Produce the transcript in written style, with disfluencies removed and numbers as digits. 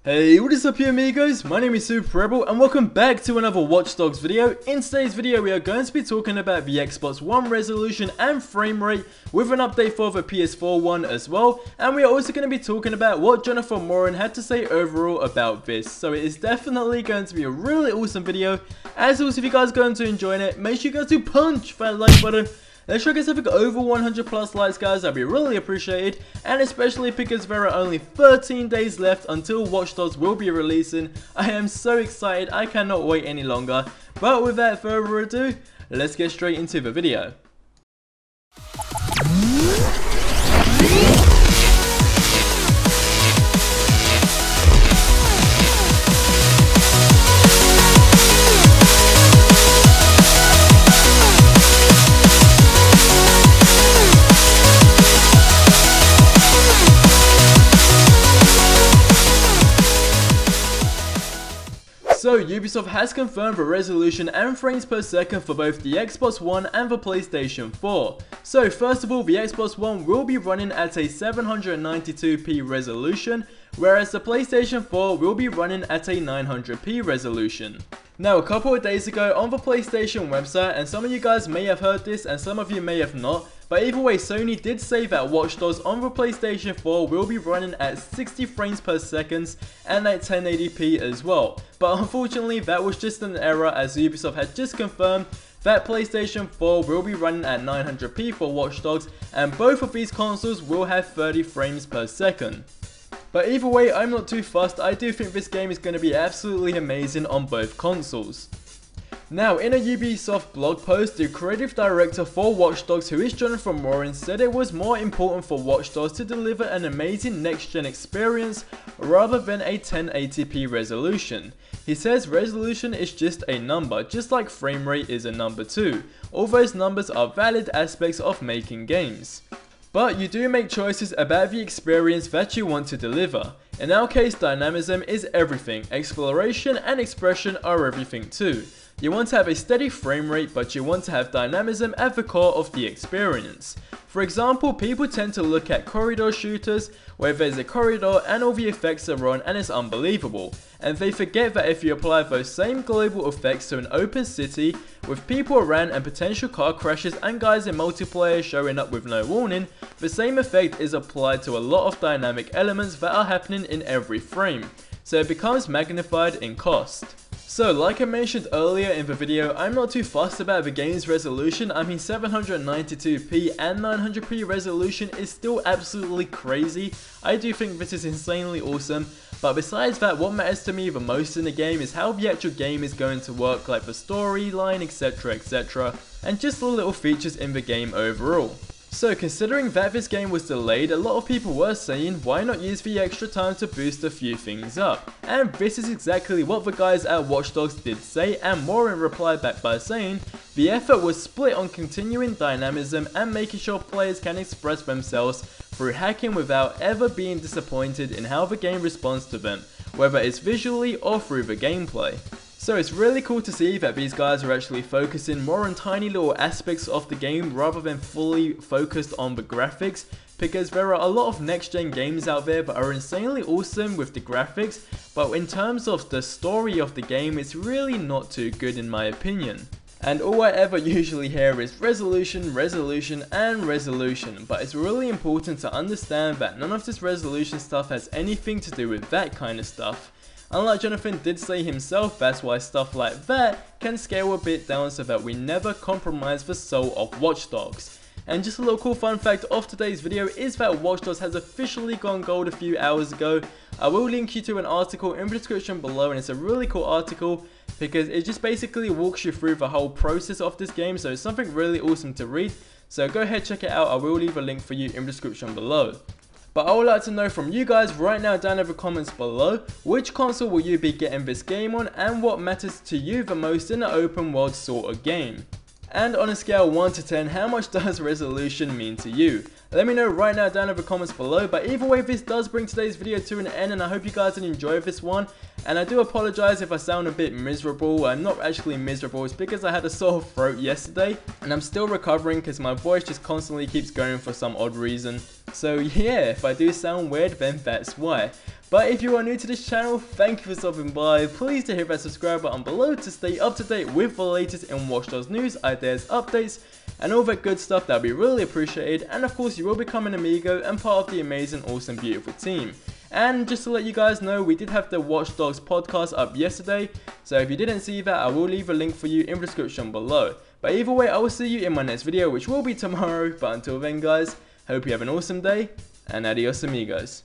Hey, what is up here amigos? My name is SuperRebel and welcome back to another Watch Dogs video. In today's video we are going to be talking about the Xbox One resolution and frame rate with an update for the PS4 one as well, and we are also going to be talking about what Jonathan Moran had to say overall about this. So it is definitely going to be a really awesome video. As always, if you guys are going to enjoy it, make sure you guys do punch that like button. Let's try to get something over 100 plus likes, guys. That'd be really appreciated, and especially because there are only 13 days left until Watch Dogs will be releasing. I am so excited, I cannot wait any longer. But without further ado, let's get straight into the video. So Ubisoft has confirmed the resolution and frames per second for both the Xbox One and the PlayStation 4. So first of all, the Xbox One will be running at a 792p resolution, whereas the PlayStation 4 will be running at a 900p resolution. Now, a couple of days ago on the PlayStation website, and some of you guys may have heard this and some of you may have not, but either way, Sony did say that Watch Dogs on the PlayStation 4 will be running at 60 frames per second and at 1080p as well. But unfortunately, that was just an error, as Ubisoft had just confirmed that PlayStation 4 will be running at 900p for Watch Dogs, and both of these consoles will have 30 frames per second. But either way, I'm not too fussed. I do think this game is going to be absolutely amazing on both consoles. Now, in a Ubisoft blog post, the creative director for Watch Dogs, who is Jonathan Moran, said it was more important for Watch Dogs to deliver an amazing next-gen experience rather than a 1080p resolution. He says resolution is just a number, just like frame rate is a number too. All those numbers are valid aspects of making games. But you do make choices about the experience that you want to deliver. In our case, dynamism is everything. Exploration and expression are everything too. You want to have a steady frame rate, but you want to have dynamism at the core of the experience. For example, people tend to look at corridor shooters where there's a corridor and all the effects are on and it's unbelievable. And they forget that if you apply those same global effects to an open city with people around and potential car crashes and guys in multiplayer showing up with no warning, the same effect is applied to a lot of dynamic elements that are happening in every frame. So it becomes magnified in cost. So like I mentioned earlier in the video, I'm not too fussed about the game's resolution. I mean, 792p and 900p resolution is still absolutely crazy. I do think this is insanely awesome. But besides that, what matters to me the most in the game is how the actual game is going to work, like the storyline, etc, and just the little features in the game overall. So considering that this game was delayed, a lot of people were saying why not use the extra time to boost a few things up. And this is exactly what the guys at Watch Dogs did say, and Moran replied back by saying the effort was split on continuing dynamism and making sure players can express themselves through hacking without ever being disappointed in how the game responds to them, whether it's visually or through the gameplay. So it's really cool to see that these guys are actually focusing more on tiny little aspects of the game rather than fully focused on the graphics, because there are a lot of next gen games out there that are insanely awesome with the graphics, but in terms of the story of the game, it's really not too good in my opinion. And all I ever usually hear is resolution, resolution, and resolution, but it's really important to understand that none of this resolution stuff has anything to do with that kind of stuff. Unlike Jonathan did say himself, that's why stuff like that can scale a bit down so that we never compromise the soul of Watch Dogs. And just a little cool fun fact of today's video is that Watch Dogs has officially gone gold a few hours ago. I will link you to an article in the description below, and it's a really cool article because it just basically walks you through the whole process of this game, so it's something really awesome to read. So go ahead, check it out. I will leave a link for you in the description below. But I would like to know from you guys right now down in the comments below, which console will you be getting this game on and what matters to you the most in an open world sort of game. And on a scale 1 to 10, how much does resolution mean to you? Let me know right now down in the comments below. But either way, this does bring today's video to an end, and I hope you guys did enjoy this one. And I do apologize if I sound a bit miserable. I'm not actually miserable, it's because I had a sore throat yesterday, and I'm still recovering because my voice just constantly keeps going for some odd reason. So yeah, if I do sound weird, then that's why. But if you are new to this channel, thank you for stopping by. Please do hit that subscribe button below to stay up to date with the latest in Watch Dogs news, ideas, updates, and all that good stuff. That'd be really appreciated. And of course, you will become an amigo and part of the amazing, awesome, beautiful team. And just to let you guys know, we did have the Watch Dogs podcast up yesterday, so if you didn't see that, I will leave a link for you in the description below. But either way, I will see you in my next video, which will be tomorrow. But until then guys, hope you have an awesome day, and adios amigos.